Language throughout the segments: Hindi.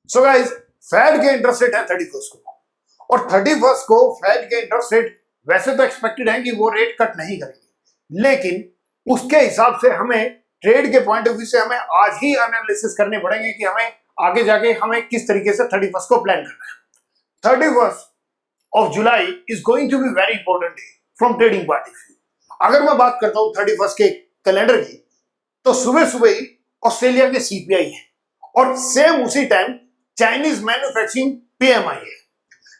सो गाइस, फेड के इंटरेस्ट रेट है 31 को, और 31 को फेड के इंटरेस्ट रेट वैसे तो एक्सपेक्टेड है कि वो रेट कट नहीं करेंगे, लेकिन उसके हिसाब से हमें ट्रेड के पॉइंट ऑफ व्यू से हमें आज ही एनालिसिस करने पड़ेंगे कि हमें आगे जाके हमें किस तरीके से 31 को प्लान करना है। 31 of July is going to be very important day from trading point of view. अगर मैं बात करता हूं 31 के कैलेंडर की, तो सुबह सुबह ही ऑस्ट्रेलिया के सीपीआई है और सेम उसी टाइम चाइनीज मैन्युफैक्चरिंग पीएमआई है।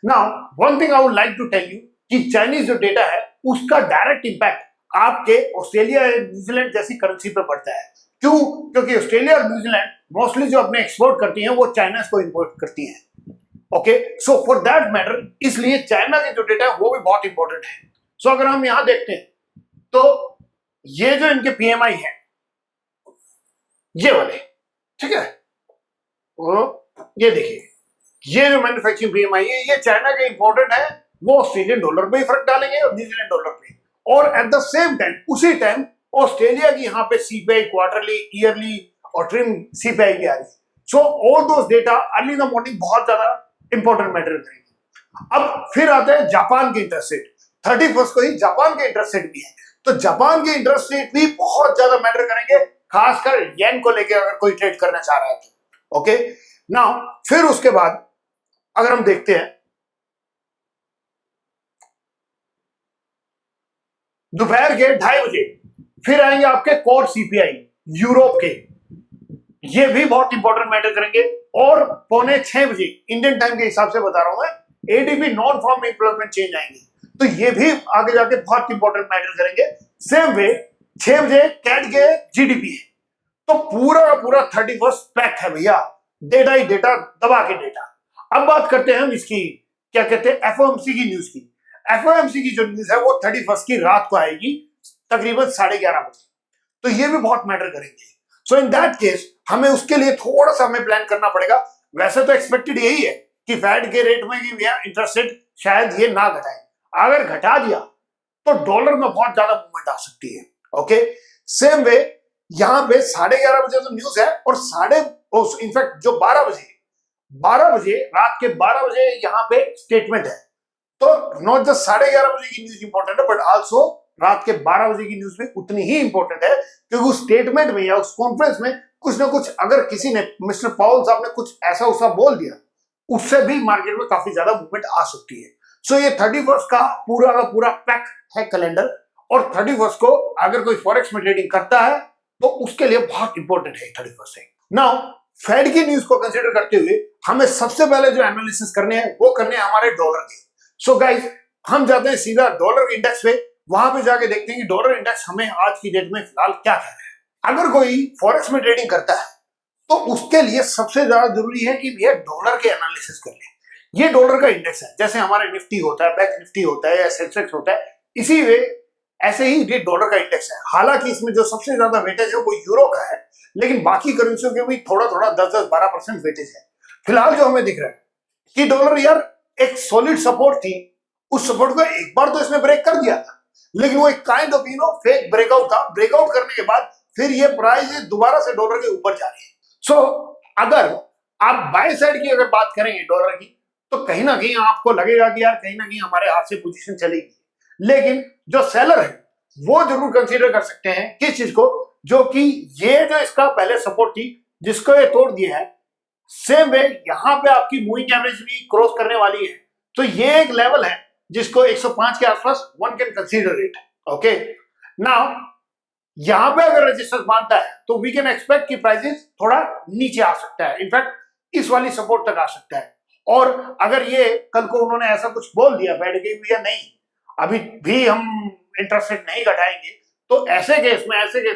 Now one thing I would like to tell you कि चाइनीज जो डेटा है उसका डायरेक्ट इंपैक्ट आपके ऑस्ट्रेलिया और न्यूजीलैंड जैसी करेंसी पे पड़ता है। क्यों? क्योंकि ऑस्ट्रेलिया और न्यूजीलैंड मोस्टली जो अपने एक्सपोर्ट करती हैं वो चाइना को इंपोर्ट करती हैं। Okay, so for that matter, इसलिए चाइना के जो डेटा है वो भी बहुत इंपॉर्टेंट है। सो अगर हम यहां देखते हैं तो ये जो इनके पीएमआई है ये वाले, ठीक है, और ये देखिए ये जो मैन्युफैक्चरिंग पीएमआई है ये चाइना के इंपॉर्टेंट है, वो ऑस्ट्रेलियन डॉलर पे ही फर्क डालेंगे और न्यूजीलैंड डॉलर पे। और एट द सेम टाइम उसी टाइम ऑस्ट्रेलिया की यहाँ पे सीपीआई क्वार्टरली, ईयरली और ट्रिम सीपीआई भी आ रही है। So all those data early in the morning बहुत ज्यादा इंपॉर्टेंट मैटर करेंगे। अब फिर आता है जापान के इंटरेस्ट रेट। 31 को ही जापान के इंटरेस्ट रेट भी है, तो जापान के इंटरेस्ट रेट भी बहुत ज्यादा मैटर करेंगे, खासकर येन को लेकर अगर कोई ट्रेड करना चाह रहा है तो। ओके, नाउ फिर उसके बाद अगर हम देखते हैं दोपहर के 2:30 बजे फिर आएंगे आपके कोर सीपीआई यूरोप के, ये भी बहुत इंपॉर्टेंट मैटर करेंगे। और 5:45 बजे इंडियन टाइम के हिसाब से बता रहा हूं मैं, ADP non farm employment change आएंगे, तो ये भी आगे जाके बहुत इंपॉर्टेंट मैटर करेंगे। सेम वे 6 बजे कैट के जीडीपी है, तो पूरा का पूरा 31 पैक है भैया, डेटा ही डेटा, दबा के डेटा। अब बात करते हैं हम इसकी क्या कहते हैं एफओएमसी की न्यूज की। एफओएमसी की जो न्यूज है वो 31 की रात को आएगी तकरीबन 11:30 बजे, तो ये भी बहुत मैटर करेंगे। सो इन दैट केस हमें उसके लिए थोड़ा सा हमें प्लान करना पड़ेगा। वैसे तो एक्सपेक्टेड यही है कि फेड के रेट में इंटरेस्ट रेट शायद ये ना घटाए, अगर घटा दिया तो डॉलर में बहुत ज्यादा मूवमेंट आ सकती है। ओके, सेम वे यहां पे 11:30 बजे तो न्यूज है, और इनफैक्ट जो 12 बजे रात के 12 बजे यहाँ पे स्टेटमेंट है, तो नॉट जस्ट 11:30 बजे की न्यूज इंपॉर्टेंट है, बट आल्सो रात के 12 बजे की न्यूज भी उतनी ही इंपॉर्टेंट है, क्योंकि उस स्टेटमेंट में या उस कॉन्फ्रेंस में कुछ ना कुछ अगर किसी ने, मिस्टर पाउल साहब ने कुछ ऐसा उसा बोल दिया, उससे भी मार्केट में काफी ज्यादा मूवमेंट आ सकती है। सो ये 31 का पूरा पैक है कैलेंडर, और 31 को अगर कोई फॉरेक्स में ट्रेडिंग करता है तो उसके लिए बहुत इंपॉर्टेंट है 31 है। नाउ फेड की न्यूज को कंसीडर करते हुए हमें सबसे पहले जो एनालिसिस करने हैं वो करने हैं हमारे डॉलर के। सो गाइस, हम जाते हैं सीधा डॉलर इंडेक्स पे, वहां पे जाके देखते हैं कि डॉलर इंडेक्स हमें आज की डेट में फिलहाल क्या कह रहा है। अगर कोई फॉरेक्स में ट्रेडिंग करता है तो उसके लिए सबसे ज्यादा जरूरी है कि भैया डॉलर के एनालिसिस कर ले। ये डॉलर का इंडेक्स है, जैसे हमारे निफ्टी होता है, बैंक निफ्टी होता है या सेंसेक्स होता है, इसी वे ऐसे ही ये डॉलर का इंडेक्स है। हालांकि इसमें जो सबसे ज्यादा वेटेज है वो यूरो का है, लेकिन बाकी करेंसियों के भी थोड़ा 10-12% वेटेज है। फिलहाल जो हमें दिख रहा है कि डॉलर यार एक सॉलिड सपोर्ट थी, उस सपोर्ट को एक बार तो इसने ब्रेक कर दिया था, लेकिन वो एक काइंड ऑफ फेक ब्रेकआउट था। ब्रेकआउट करने के बाद फिर ये प्राइस दोबारा से डॉलर के ऊपर जा रही है। सो अगर आप बाय साइड की अगर बात करेंगे डॉलर की, तो कहीं ना कहीं आपको लगेगा कि यार कहीं ना कहीं हमारे हाथ से पोजीशन चलेगी, लेकिन जो सेलर है वो जरूर कंसीडर कर सकते हैं किस चीज को, जो कि ये जो इसका पहले सपोर्ट थी जिसको ये तोड़ दिया है, सेम वे यहां पे आपकी मूविंग एवरेज भी क्रॉस करने वाली है, तो ये एक लेवल है जिसको 105 के आसपास one can consider it. Okay, now यहां पे अगर रेजिस्टेंस मानता है तो वी कैन एक्सपेक्ट कि प्राइसेस थोड़ा नीचे आ सकता है, इनफैक्ट इस वाली सपोर्ट तक आ सकता है। और अगर ये कल को उन्होंने ऐसा कुछ बोल दिया फेड के भैया नहीं अभी भी हम इंटरेस्ट रेट नहीं घटाएंगे, तो ऐसे केस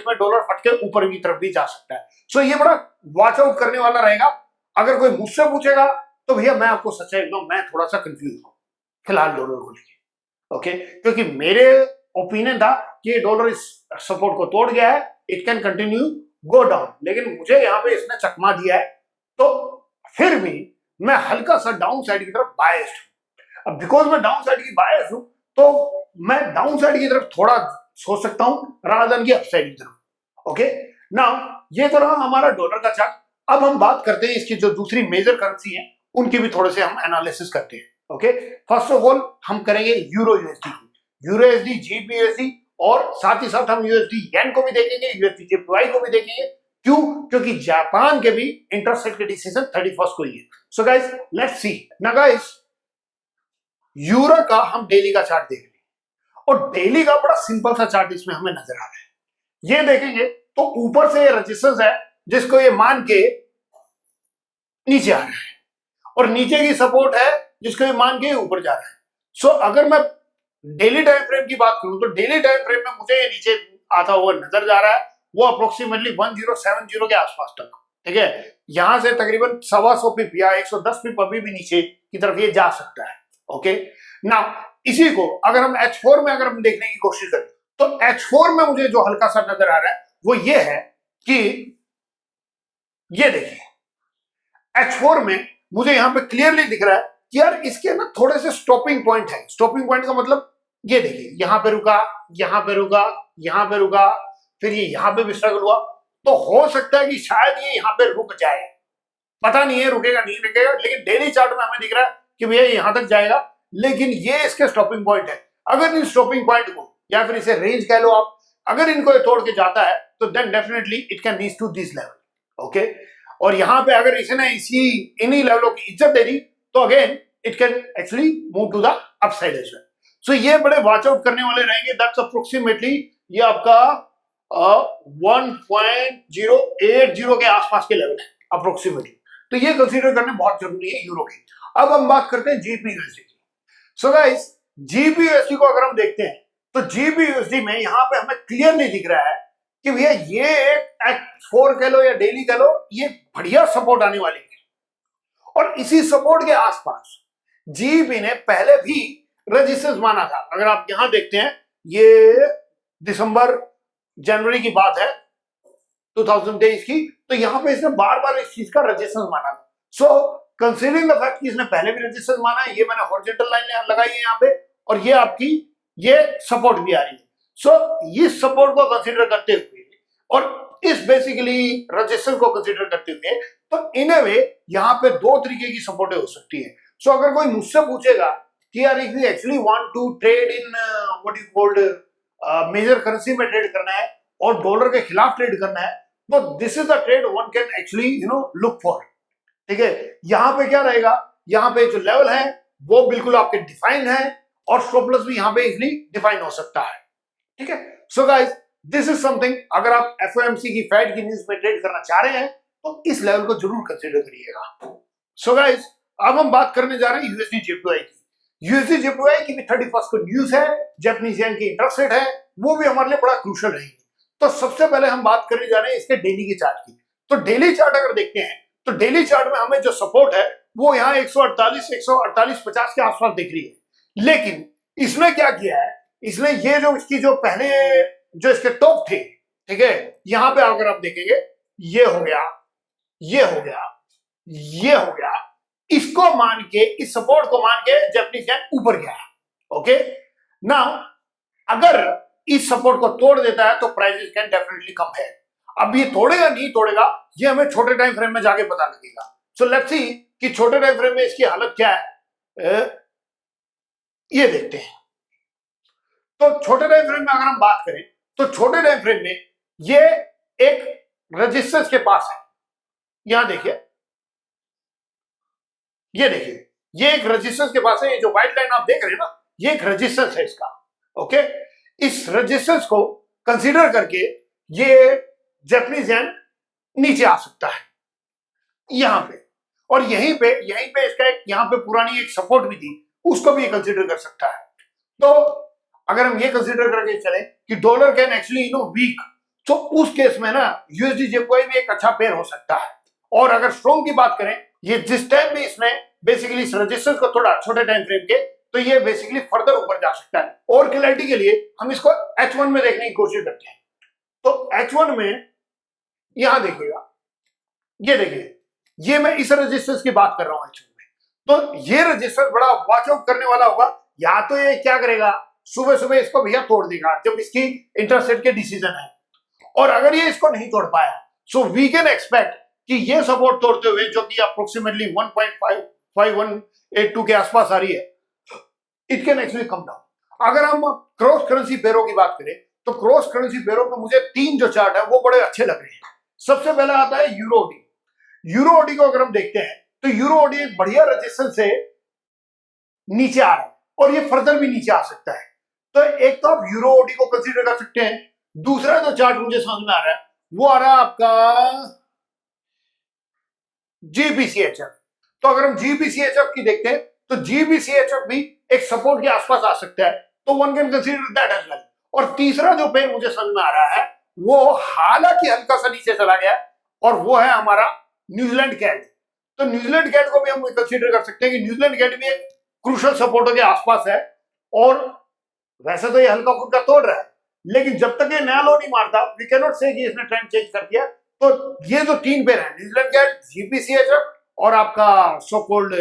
में डॉलर फट के ऊपर की तरफ भी जा सकता है। सो ये बड़ा वॉच आउट करने वाला रहेगा। अगर कोई मुझसे पूछेगा तो भैया मैं आपको सच्चाई बताऊं, मैं थोड़ा सा कंफ्यूज हूं फिलहाल डॉलर को लेके। ओके, क्योंकि मेरे ओपिनियन था कि डॉलर इस सपोर्ट को तोड़ गया है, it can continue go down, लेकिन मुझे यहाँ पे इसने चकमा दिया है, तो फिर भी मैं हल्का सा डाउन साइड की तरफ बायस्ड हूं। अब बिकॉज मैं डाउन साइड की बायस्ड हूं तो मैं डाउन साइड की तरफ थोड़ा सोच सकता हूं रादर देन की अप साइड की तरफ। ओके, नाउ ये तो रहा हमारा डॉलर का चार्ट। अब हम बात करते हैं इसकी जो दूसरी मेजर करेंसी है उनकी भी थोड़े से हम एनालिसिस करते हैं। ओके, फर्स्ट ऑफ ऑल हम करेंगे यूरो यूएसडी की, यूरो यूएसडी, जीबी यूएसडी, और साथ ही साथ हम यूएसडी येन को भी देखेंगे, यूएसडी जेपीवाई को भी देखेंगे। क्यों? क्योंकि जापान के भी इंटरेस्ट रेट के डिसीजन 31 को ही है। सो गाइस लेट्स सी ना गाइस, यूरो का हम डेली का चार्ट देख लेंगे और डेली का बड़ा सिंपल सा चार्ट इसमें हमें नजर आ रहा है। ये देखेंगे तो ऊपर से ये रेजिस्टेंस है जिसको ये मान के नीचे आ रहा है, और नीचे की सपोर्ट है जिसको ये मान के ऊपर जा रहा है। सो अगर मैं डेली टाइम फ्रेम की बात करूं तो डेली टाइम फ्रेम में मुझे ये नीचे आता हुआ नजर जा रहा है, वो अप्रोक्सीमेटली 1070 के आसपास तक। ठीक है, यहां से तकरीबन 125 पिप या 110 पिप अभी भी नीचे की तरफ ये जा सकता है। ओके, ना इसी को अगर हम H4 में अगर हम देखने की कोशिश करें तो H4 में मुझे जो हल्का सा नजर आ रहा है वो ये है कि ये देखिए H4 में मुझे यहां पे क्लियरली दिख रहा है कि यार इसके ना थोड़े से स्टॉपिंग पॉइंट है। स्टॉपिंग पॉइंट का मतलब ये देखिए, यहां पे रुका, यहां पे रुका, यहां पे रुका, फिर ये यहां पे भी स्ट्रगल हुआ। तो हो सकता है कि शायद ये यहां पे रुक जाए, पता नहीं है रुकेगा नहीं रुकेगा, लेकिन डेली चार्ट में हमें दिख रहा है कि भैया यहां तक जाएगा, लेकिन ये इसके स्टॉपिंग पॉइंट है। अगर इन स्टॉपिंग पॉइंट को या फिर इसे रेंज कह लो आप, अगर इनको ये तोड़ के जाता है तो then definitely it can reach to this level. Okay, और यहां पे अगर इसने इन्हीं लेवलों की इज्जत दे दी तो again it can actually move to the upside as well. So ये बड़े वॉच आउट करने वाले रहेंगे। दैट्स अप्रोक्सीमेटली ये आपका 1.080 के आसपास के लेवल है अप्रोक्सीमेटली, तो ये कंसीडर करने बहुत जरूरी है यूरो की। अब हम बात करते हैं जीपीयूएसडी की। सो गाइस जीपीयूएसडी को अगर हम देखते हैं तो जीपीयूएसडी में यहां पे हमें क्लियरली दिख रहा है कि भैया ये H4 कह लो या डेली कह लो, ये बढ़िया सपोर्ट आने वाली है। और इसी सपोर्ट के आसपास जीबी ने पहले भी रेजिस्टेंस माना था। अगर आप यहां देखते हैं, ये दिसंबर जनवरी की बात है 2023 की, तो यहां पे इसने बार बार इस चीज का रेजिस्टेंस माना था। सो कंसीडरिंग द फैक्ट कि इसने पहले भी रेजिस्टेंस माना है, ये मैंने हॉरिजॉन्टल लाइन लगाई है यहाँ पे, और ये आपकी ये सपोर्ट भी आ रही है। सो इस सपोर्ट को कंसीडर करते हुए और इस बेसिकली रेजिस्टेंस को कंसीडर करते हुए, तो इन अ वे यहाँ पे दो तरीके की सपोर्टें हो सकती है। सो अगर कोई मुझसे पूछेगा कि यार if you actually want to trade in what you called major currency में ट्रेड करना है और डॉलर के खिलाफ ट्रेड करना है, तो this is the trade one can actually look for. ठीक है, यहाँ पे क्या रहेगा, यहाँ पे जो लेवल है वो बिल्कुल आपके डिफाइन है, और स्टॉप लॉस भी यहाँ पे इजीली डिफाइन हो सकता है। ठीक है, so guys this is something, अगर आप एफओएमसी की फेड की न्यूज में ट्रेड करना चाह रहे हैं तो इस लेवल को जरूर कंसीडर करिएगा। सो गाइस अब हम बात करने जा रहे हैं यूएसडी जेपीवाई की। यूएसडी जेपीवाई की भी 31 को न्यूज है, जापानीज येन की इंटरेस्ट रेट है, वो भी हमारे लिए बड़ा क्रूशियल रहेगी। तो सबसे पहले हम बात करने जा रहे हैं इसके डेली के चार्ट की। तो डेली चार्ट अगर देखते हैं तो डेली चार्ट में हमें जो सपोर्ट है वो यहाँ 148-148-50 के आसपास दिख रही है। लेकिन इसने क्या किया है, इसने ये जो इसकी जो पहले जो इसके टॉप थे, ठीक है, यहां पे अगर आप देखेंगे ये हो गया, ये हो गया, ये हो गया, इसको मान के, इस सपोर्ट को मान के जापानीज येन ऊपर गया। ओके, नाउ अगर इस सपोर्ट को तोड़ देता है तो प्राइसेस कैन डेफिनेटली कम है। अब ये तोड़ेगा नहीं तोड़ेगा ये हमें छोटे टाइम फ्रेम में जाके पता लगेगा। सो लेट्स सी कि छोटे टाइम फ्रेम में इसकी हालत क्या है, ये देखते हैं। तो छोटे टाइम फ्रेम में अगर हम बात करें तो छोटे टाइम फ्रेम में ये एक रेजिस्टेंस के पास है। यहां देखिए, ये देखिए, ये एक रेजिस्टेंस के पास है। ये जो व्हाइट लाइन आप देख रहे हैं ना, ये एक रेजिस्टेंस है इसका। ओके, इस रेजिस्टेंस को कंसीडर करके ये जापानीज येन नीचे आ सकता है यहां पे, और यहीं पे इसका एक यहां पे पुरानी एक सपोर्ट भी थी, उसको भी कंसीडर कर सकता है। तो अगर हम ये कंसीडर करके चले कि डॉलर कैन एक्चुअली वीक, तो उस केस में ना यूएसडी जेपीवाई भी एक अच्छा पेयर हो सकता है। और अगर स्ट्रॉन्ग की बात करें, ये जिस टाइम भी इसने बेसिकली इस रेजिस्टेंस को थोड़ा छोटे टाइम फ्रेम के, तो ये बेसिकली फर्दर ऊपर जा सकता है। और क्लैरिटी के लिए हम इसको H1 में देखने की कोशिश करते हैं। तो H1 में यहां देखिएगा, ये देखिए, ये मैं इस रेजिस्टेंस की बात कर रहा हूं H1 में। तो ये रेजिस्टेंस बड़ा वॉच आउट करने वाला होगा। या तो ये क्या करेगा, सुबह सुबह इसको भैया तोड़ देगा जब इसकी इंटरेस्ट रेट के डिसीजन है, और अगर ये इसको नहीं तोड़ पाया, सो वी कैन एक्सपेक्ट कि ये सपोर्ट तोड़ते हुए जो कि अप्रोक्सीमेटली 1.5182 के आसपास आ रही है, it can actually come down. अगर हम क्रॉस करेंसी पेयरों की बात करें तो क्रॉस करेंसी पेयरों में मुझे 3 जो चार्ट है वो बड़े अच्छे लग रहे हैं। सबसे पहला आता है यूरोडी। यूरोडी को अगर हम देखते हैं तो यूरोडी एक बढ़िया रेजिस्टेंस से नीचे आ रहा है और ये फर्दर भी नीचे आ सकता है। तो एक तो आप यूरोडी को कंसीडर कर सकते हैं। दूसरा जो चार्ट मुझे समझ में आ रहा है वो आ रहा है आपका जीबीसीएचएफ। तो अगर हम जीबीसीएचएफ की देखते हैं तो जीबीसीएचएफ भी एक सपोर्ट के आसपास आ सकता है, तो one can consider that as well. और तीसरा जो पेन मुझे समझ में आ रहा है वो हालांकि हल्का सा नीचे चला गया और वो है हमारा न्यूजीलैंड कैट। तो न्यूजीलैंड कैट को भी हम कंसीडर कर सकते हैं कि न्यूजीलैंड कैट भी एक क्रूशल सपोर्टर के आसपास है। और वैसे तो ये हल्का फुल्का तोड़ रहा है, लेकिन जब तक ये नया लो नहीं मारता वी कैन नॉट से कि इसने ट्रेंड चेंज कर दिया। तो ये जो 3 पेयर है, न्यूजीलैंड कैट, जीबीसीएचएफ और आपका सो कॉल्ड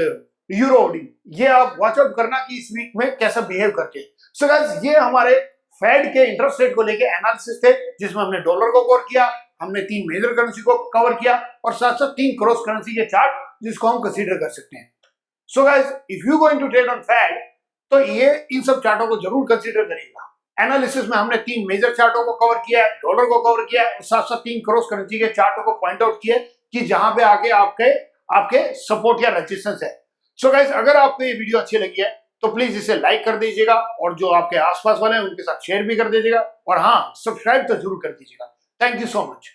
यूरोडी, ये आप वॉच आउट करना कि इस वीक में कैसा बिहेव करके। सो गाइस, ये हमारे फेड के इंटरेस्ट रेट को लेके एनालिसिस थे, जिसमें हमने डॉलर को कवर किया, हमने 3 मेजर करेंसी को कवर किया और साथ साथ 3 क्रॉस करेंसी के चार्ट जिसको हम कंसीडर कर सकते हैं। So guys, if you going to trade on Fed तो ये इन सब चार्टों को जरूर कंसीडर करिएगा। एनालिसिस में हमने 3 मेजर चार्टों को कवर किया है, डॉलर को कवर किया है और साथ साथ 3 क्रॉस करेंसी के चार्टों को पॉइंट आउट किया कि जहां पे आगे आपके सपोर्ट या रेजिस्टेंस है। सो गाइस, अगर आपको ये वीडियो अच्छी लगी है तो प्लीज इसे लाइक कर दीजिएगा और जो आपके आसपास वाले हैं उनके साथ शेयर भी कर दीजिएगा और हाँ, सब्सक्राइब तो जरूर कर दीजिएगा। Thank you so much.